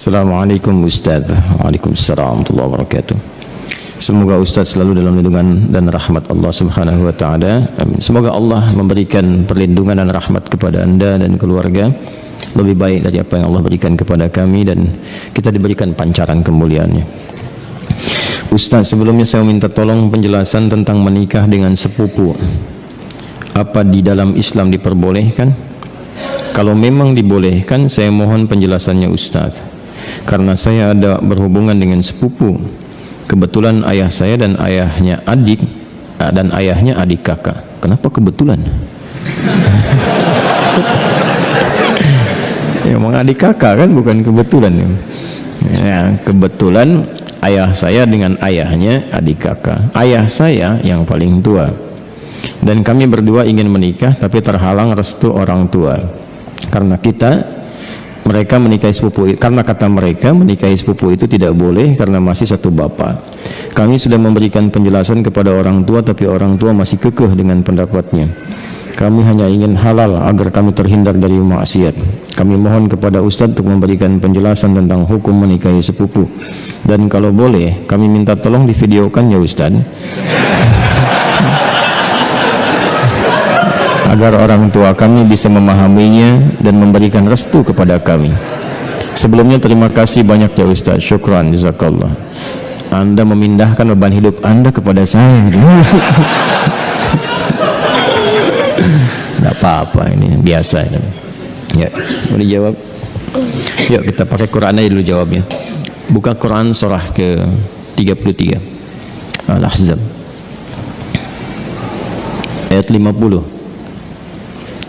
Assalamualaikum Ustaz. Waalaikumsalam warahmatullahi wabarakatuh. Semoga Ustaz selalu dalam lindungan dan rahmat Allah Subhanahu wa taala. Amin. Semoga Allah memberikan perlindungan dan rahmat kepada Anda dan keluarga lebih baik dari apa yang Allah berikan kepada kami, dan kita diberikan pancaran kemuliaannya. Ustaz, sebelumnya saya minta tolong penjelasan tentang menikah dengan sepupu. Apa di dalam Islam diperbolehkan? Kalau memang dibolehkan, saya mohon penjelasannya Ustaz. Karena saya ada berhubungan dengan sepupu. Kebetulan ayah saya dan ayahnya adik, dan ayahnya adik kakak. Kenapa kebetulan? Ya, emang adik kakak kan, bukan kebetulan. Ya, kebetulan ayah saya dengan ayahnya adik kakak. Ayah saya yang paling tua. Dan kami berdua ingin menikah, tapi terhalang restu orang tua. Karena mereka menikahi sepupu, karena kata mereka menikahi sepupu itu tidak boleh karena masih satu bapak. Kami sudah memberikan penjelasan kepada orang tua, tapi orang tua masih kekeh dengan pendapatnya. Kami hanya ingin halal agar kami terhindar dari maksiat. Kami mohon kepada Ustaz untuk memberikan penjelasan tentang hukum menikahi sepupu. Dan kalau boleh, kami minta tolong divideokan ya Ustaz, agar orang tua kami bisa memahaminya dan memberikan restu kepada kami. Sebelumnya terima kasih banyak ya Ustaz. Syukran, jazakallah. Anda memindahkan beban hidup Anda kepada saya. Tidak apa-apa, ini biasa. Ya, mau dijawab? Yuk kita pakai Quran aja dulu jawabnya. Buka Quran surah ke 33 Al-Ahzab ayat 50.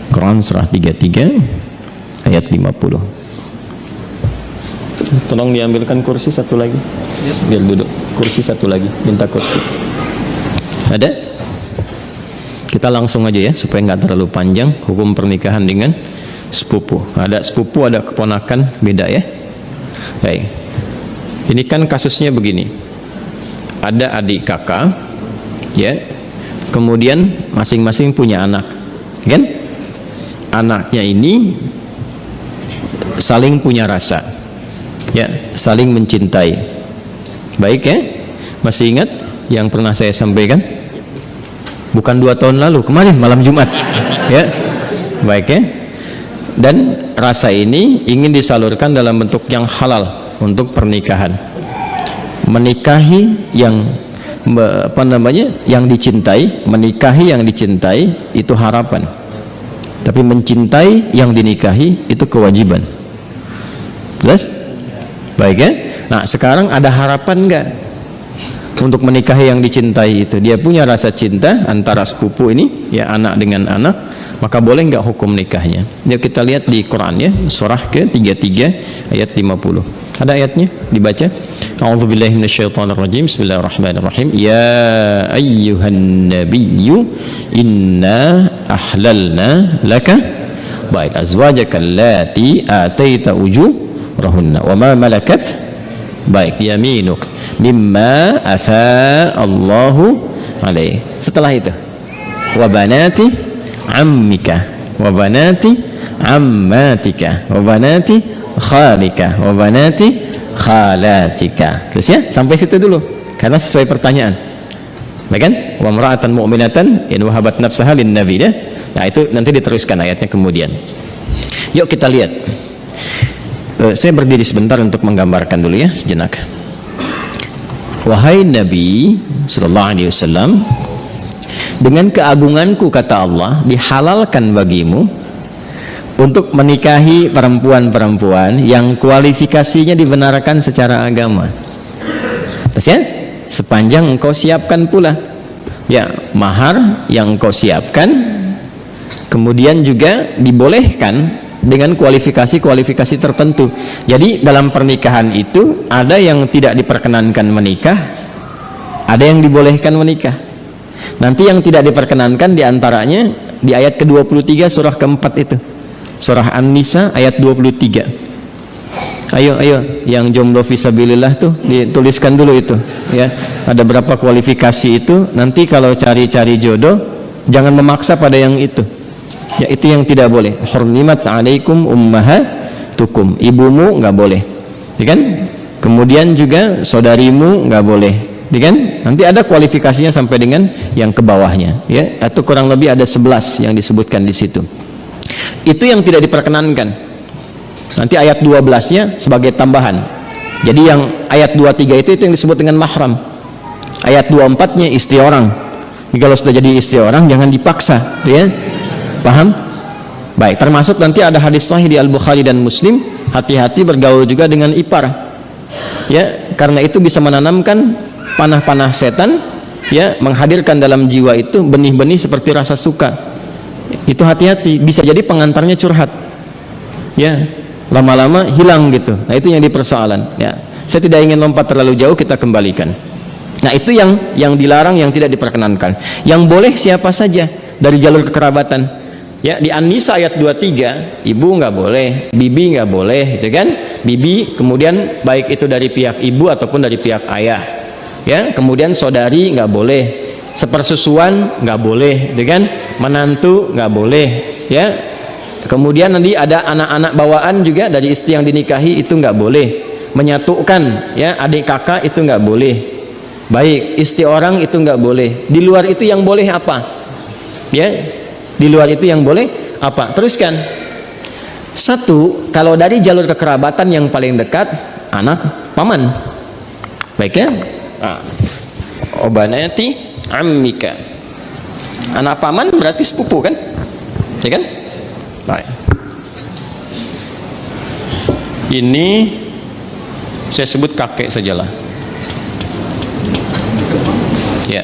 Quran surah 33 ayat 50. Tolong diambilkan kursi satu lagi, biar duduk. Kursi satu lagi, minta kursi. Ada? Kita langsung aja ya, supaya nggak terlalu panjang. Hukum pernikahan dengan sepupu. Ada sepupu, ada keponakan, beda ya. Baik. Ini kan kasusnya begini. Ada adik kakak, ya. Kemudian masing-masing punya anak, kan? Anaknya ini saling punya rasa, ya, saling mencintai. Baik ya, masih ingat yang pernah saya sampaikan? Bukan 2 tahun lalu, kemarin malam Jumat, ya, baik ya. Dan rasa ini ingin disalurkan dalam bentuk yang halal untuk pernikahan. Menikahi yang yang dicintai, menikahi yang dicintai itu harapan. Tapi mencintai yang dinikahi itu kewajiban. Jelas? Baik ya? Nah sekarang ada harapan enggak untuk menikahi yang dicintai itu? Dia punya rasa cinta antara sepupu ini, ya, anak dengan anak, maka boleh enggak hukum nikahnya? Yuk kita lihat di Quran ya, surah ke-33 ayat 50. Ada ayatnya, dibaca. A'udzubillahi minasyaitonirrajim. Bismillahirrahmanirrahim. Ya ayyuhan nabiyyu inna ahlalna laka baik azwajaka allati ataita ujurahunna wa ma malakat baik yaminuk mimma afa Allahu alaih. Setelah itu wa banati ammika wa banati ammatika wa banati khalika wa banati khalatika. Terus ya, sampai situ dulu karena sesuai pertanyaan. Baik kan? Wa mar'atan mu'minatan in wahabat nafsaha lin nabi ya. Nah, itu nanti diteruskan ayatnya kemudian. Yuk kita lihat. Saya berdiri sebentar untuk menggambarkan dulu ya, sejenak. Wahai Nabi sallallahu alaihi wasallam, dengan keagunganku kata Allah, dihalalkan bagimu untuk menikahi perempuan-perempuan yang kualifikasinya dibenarkan secara agama. Terus ya, sepanjang engkau siapkan pula, ya, mahar yang engkau siapkan, kemudian juga dibolehkan dengan kualifikasi-kualifikasi tertentu. Jadi dalam pernikahan itu ada yang tidak diperkenankan menikah, ada yang dibolehkan menikah. Nanti yang tidak diperkenankan diantaranya di ayat ke-23 surah ke-4 itu. Surah An-Nisa ayat 23. Ayo yang jomblo fisabilillah tuh dituliskan dulu itu ya. Ada berapa kualifikasi itu, nanti kalau cari-cari jodoh jangan memaksa pada yang itu. Ya, itu yang tidak boleh. Hurrimat alaikum ummahatukum, ibumu nggak boleh. ya kan? Kemudian juga saudarimu nggak boleh, ya kan? Nanti ada kualifikasinya sampai dengan yang ke bawahnya, ya, atau kurang lebih ada 11 yang disebutkan di situ. Itu yang tidak diperkenankan. Nanti ayat 12-nya sebagai tambahan. Jadi yang ayat 23 itu yang disebut dengan mahram. Ayat 24-nya istri orang. Jadi kalau sudah jadi istri orang jangan dipaksa, ya. Paham? Baik, termasuk nanti ada hadis sahih di Al-Bukhari dan Muslim, hati-hati bergaul juga dengan ipar. Ya, karena itu bisa menanamkan panah-panah setan, ya, menghadirkan dalam jiwa itu benih-benih seperti rasa suka. Itu hati-hati, bisa jadi pengantarnya curhat. Ya, lama-lama hilang gitu. Nah, itu yang dipersoalan, ya. Saya tidak ingin lompat terlalu jauh, kita kembalikan. Nah, itu yang dilarang, yang tidak diperkenankan. Yang boleh siapa saja dari jalur kekerabatan. Ya, di An-Nisa ayat 23, ibu nggak boleh, bibi nggak boleh, gitu kan? Bibi, kemudian baik itu dari pihak ibu ataupun dari pihak ayah. Ya, kemudian saudari nggak boleh, sepersusuan nggak boleh, gitu kan? Menantu nggak boleh, ya. Kemudian nanti ada anak-anak bawaan juga dari istri yang dinikahi, itu nggak boleh. Menyatukan, ya, adik kakak itu nggak boleh. Baik, istri orang itu nggak boleh. Di luar itu yang boleh apa? Ya, di luar itu yang boleh apa? Teruskan. Satu, kalau dari jalur kekerabatan yang paling dekat, anak paman. Baik, ya. Obanati ammika. Anak paman berarti sepupu kan? Ya kan? Baik. Ini saya sebut kakek sajalah. Ya.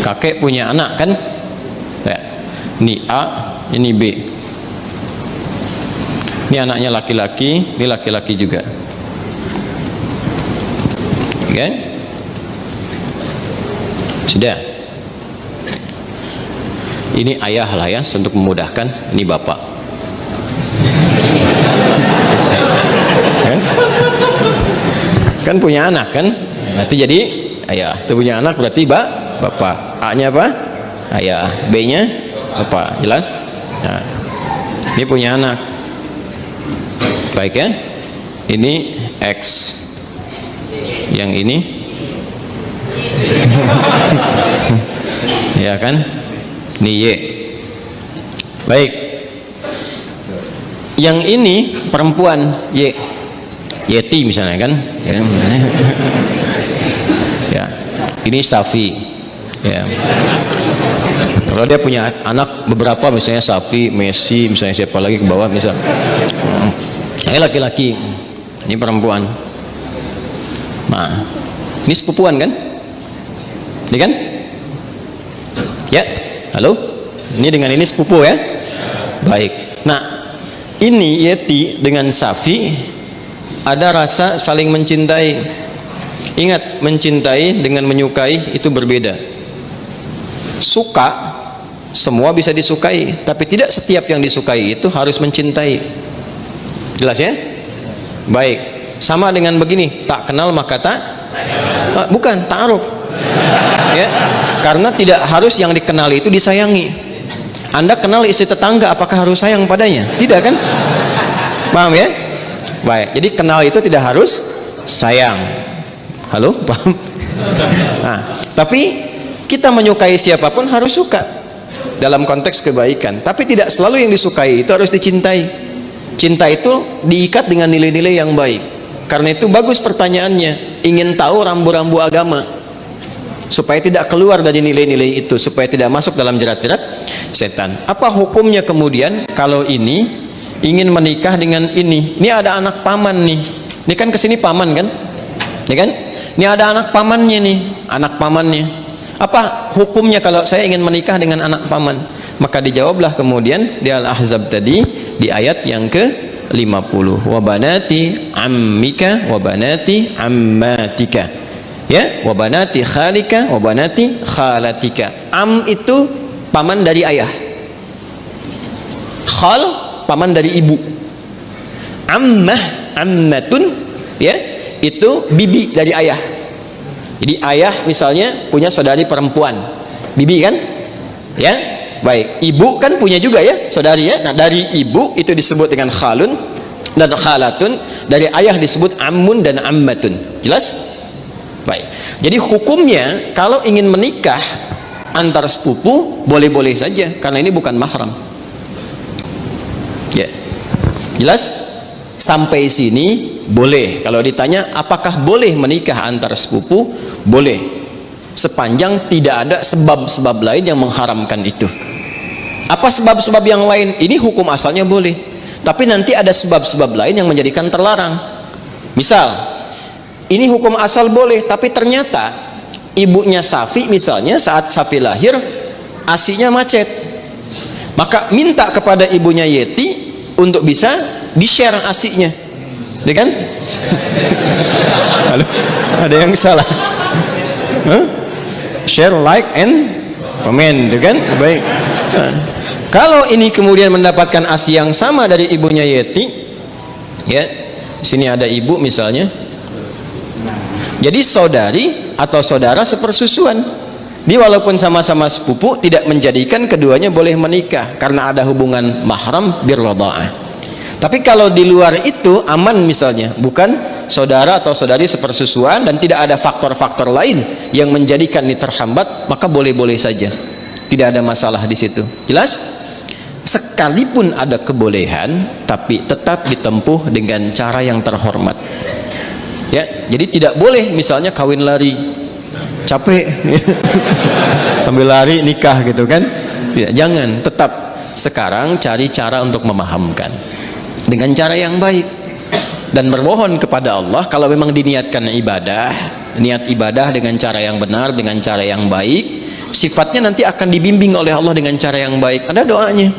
Kakek punya anak kan? Ya. Ini A, ini B. Ini anaknya laki-laki, ini laki-laki juga. Oke? Sudah. Ini ayah lah ya, untuk memudahkan. Ini bapak. Kan punya anak kan? Berarti jadi ayah. Itu punya anak berarti bapak. A-nya apa? Ayah. B-nya bapak. Jelas? Nah, ini punya anak. Baik, ya. Ini X. Yang ini ya kan? Ini Y. Baik. Yang ini perempuan, Y. Yeti misalnya kan? Ya. Ini Safi. Ya. Kalau dia punya anak beberapa, misalnya Safi, Messi, misalnya siapa lagi ke bawah, misal. Ini laki-laki, ini perempuan. Nah, ini sepupuan kan? Ini kan? Ya, halo? Ini dengan ini sepupu ya? Baik. Nah, ini Yeti dengan Safi ada rasa saling mencintai. Ingat, mencintai dengan menyukai itu berbeda. Suka, semua bisa disukai, tapi tidak setiap yang disukai itu harus mencintai. Jelas ya? Baik. Sama dengan begini, tak kenal maka tak bukan ta'aruf. Ya. Karena tidak harus yang dikenali itu disayangi. Anda kenal istri tetangga, apakah harus sayang padanya? Tidak kan? Paham ya? Baik. Jadi kenal itu tidak harus sayang. Halo? Paham? Nah, tapi kita menyukai siapapun harus suka dalam konteks kebaikan. Tapi tidak selalu yang disukai itu harus dicintai. Cinta itu diikat dengan nilai-nilai yang baik. Karena itu bagus pertanyaannya, ingin tahu rambu-rambu agama supaya tidak keluar dari nilai-nilai itu, supaya tidak masuk dalam jerat-jerat setan. Apa hukumnya kemudian kalau ini ingin menikah dengan ini? Ini ada anak paman nih. Ini kan kesini paman kan? Ya kan? Ini ada anak pamannya nih, anak pamannya. Apa hukumnya kalau saya ingin menikah dengan anak paman? Maka dijawablah kemudian di Al-Ahzab tadi di ayat yang ke-50. Wa banati ammika wa banati ammatika. Ya, wa banati khalika wa banati khalatika. Am itu paman dari ayah. Khal paman dari ibu. Ammah, ammatun, ya, itu bibi dari ayah. Jadi ayah misalnya punya saudari perempuan, bibi kan? Ya. Baik, ibu kan punya juga ya, saudari ya. Nah, dari ibu itu disebut dengan khalun, Dan khalatun dari ayah disebut ammun dan ammatun. Jelas? Baik. Jadi hukumnya kalau ingin menikah antar sepupu boleh-boleh saja karena ini bukan mahram. Ya. Jelas? Sampai sini boleh. Kalau ditanya apakah boleh menikah antar sepupu? Boleh. Sepanjang tidak ada sebab-sebab lain yang mengharamkan itu. Apa sebab-sebab yang lain? Ini hukum asalnya boleh. Tapi nanti ada sebab-sebab lain yang menjadikan terlarang. Misal, ini hukum asal boleh, tapi ternyata ibunya Safi misalnya saat Safi lahir ASInya macet. Maka minta kepada ibunya Yeti untuk bisa di-share ASInya. Ya kan? Halo, ada yang salah. Huh? Share, like, and comment, ya kan? Baik. Kalau ini kemudian mendapatkan ASI yang sama dari ibunya Yeti, ya, di sini ada ibu misalnya, jadi saudari atau saudara sepersusuan. Dia walaupun sama-sama sepupu tidak menjadikan keduanya boleh menikah karena ada hubungan mahram birradha'ah. Tapi kalau di luar itu aman misalnya, bukan saudara atau saudari sepersusuan dan tidak ada faktor-faktor lain yang menjadikan ini terhambat, maka boleh-boleh saja. Tidak ada masalah di situ. Jelas? Sekalipun ada kebolehan, tapi tetap ditempuh dengan cara yang terhormat. Ya, jadi tidak boleh misalnya kawin lari, capek, sambil lari nikah gitu kan? Tidak, jangan. Tetap sekarang cari cara untuk memahamkan dengan cara yang baik dan bermohon kepada Allah kalau memang diniatkan ibadah, niat ibadah dengan cara yang benar, dengan cara yang baik, sifatnya nanti akan dibimbing oleh Allah dengan cara yang baik. Ada doanya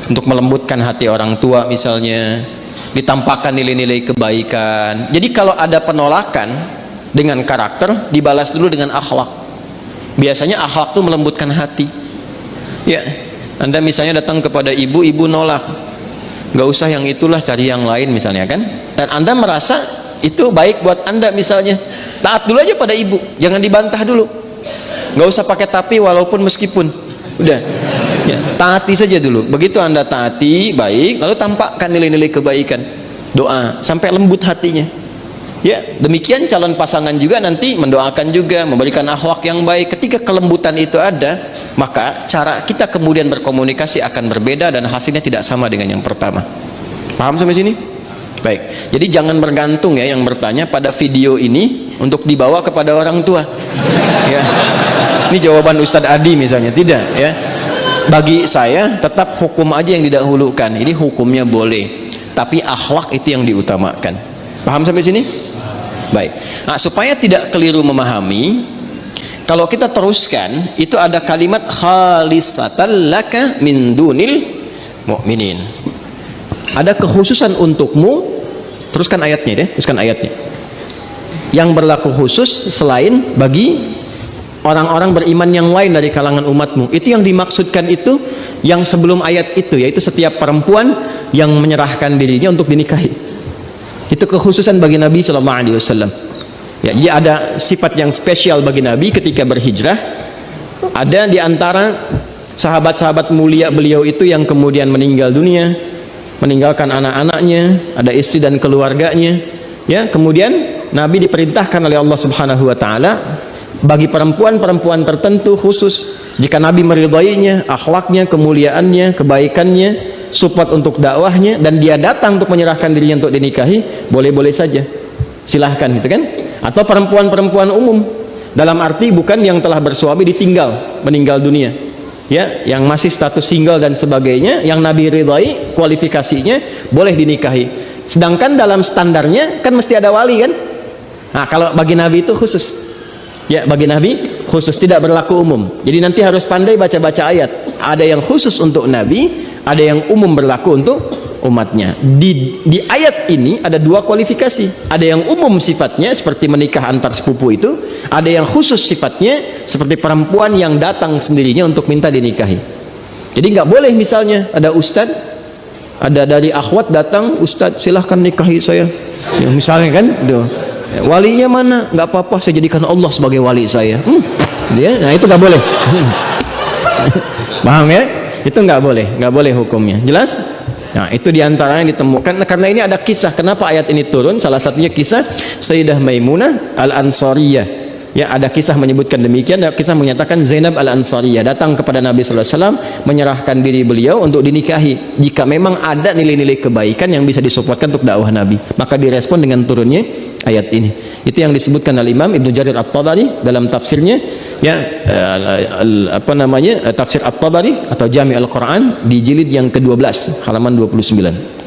untuk melembutkan hati orang tua misalnya, ditampakkan nilai-nilai kebaikan. Jadi kalau ada penolakan dengan karakter, dibalas dulu dengan akhlak. Biasanya akhlak itu melembutkan hati. Ya, Anda misalnya datang kepada ibu, ibu nolak, nggak usah yang itulah, cari yang lain misalnya kan, dan Anda merasa itu baik buat Anda misalnya, taat dulu aja pada ibu, jangan dibantah dulu, nggak usah pakai tapi walaupun meskipun, udah ya, taati saja dulu. Begitu Anda taati baik, lalu tampakkan nilai-nilai kebaikan, doa sampai lembut hatinya. Ya, demikian calon pasangan juga nanti mendoakan juga, memberikan akhlak yang baik. Ketika kelembutan itu ada, maka cara kita kemudian berkomunikasi akan berbeda dan hasilnya tidak sama dengan yang pertama. Paham sampai sini? Baik. Jadi jangan bergantung ya yang bertanya pada video ini untuk dibawa kepada orang tua. Ya. Ini jawaban Ustadz Adi misalnya, tidak ya. Bagi saya tetap hukum aja yang didahulukan. Ini hukumnya boleh, tapi akhlak itu yang diutamakan. Paham sampai sini? Baik. Nah, supaya tidak keliru memahami, kalau kita teruskan itu ada kalimat khalisatan laka min dunil mu'minin. Ada kekhususan untukmu. Teruskan ayatnya ya, teruskan ayatnya. Yang berlaku khusus selain bagi orang-orang beriman yang lain dari kalangan umatmu. Itu yang dimaksudkan itu yang sebelum ayat itu, yaitu setiap perempuan yang menyerahkan dirinya untuk dinikahi. Itu kekhususan bagi Nabi SAW. Ya, jadi ada sifat yang spesial bagi Nabi ketika berhijrah. Ada di antara sahabat-sahabat mulia beliau itu yang kemudian meninggal dunia, meninggalkan anak-anaknya, ada istri dan keluarganya. Ya, kemudian Nabi diperintahkan oleh Allah Subhanahu wa taala bagi perempuan-perempuan tertentu khusus, jika Nabi meridainya, akhlaknya, kemuliaannya, kebaikannya, support untuk dakwahnya, dan dia datang untuk menyerahkan dirinya untuk dinikahi, boleh-boleh saja, silahkan gitu kan. Atau perempuan-perempuan umum, dalam arti bukan yang telah bersuami ditinggal, meninggal dunia ya, yang masih status single dan sebagainya, yang Nabi ridai kualifikasinya boleh dinikahi. Sedangkan dalam standarnya kan mesti ada wali kan. Nah, kalau bagi Nabi itu khusus ya, bagi Nabi khusus, tidak berlaku umum. Jadi nanti harus pandai baca-baca ayat. Ada yang khusus untuk Nabi, ada yang umum berlaku untuk umatnya. Di ayat ini ada dua kualifikasi. Ada yang umum sifatnya seperti menikah antar sepupu itu, ada yang khusus sifatnya seperti perempuan yang datang sendirinya untuk minta dinikahi. Jadi nggak boleh misalnya ada ustadz, ada dari akhwat datang, ustadz silahkan nikahi saya ya, misalnya kan, walinya mana? Nggak apa-apa, saya jadikan Allah sebagai wali saya. Dia, nah itu nggak boleh. Paham ya? Itu nggak boleh hukumnya. Jelas? Nah, itu diantara yang ditemukan. Karena ini ada kisah kenapa ayat ini turun. Salah satunya kisah Sayyidah Maimunah Al-Ansariyah. Ya, ada kisah menyebutkan demikian. Ada kisah menyatakan Zainab Al-Ansariyah datang kepada Nabi sallallahu alaihi wasallam menyerahkan diri beliau untuk dinikahi. Jika memang ada nilai-nilai kebaikan yang bisa disupportkan untuk dakwah Nabi, maka direspon dengan turunnya ayat ini. Itu yang disebutkan oleh Imam Ibnu Jarir At-Tabari dalam tafsirnya, ya, tafsir At-Tabari atau Jami' Al-Quran di jilid yang ke-12 halaman 29.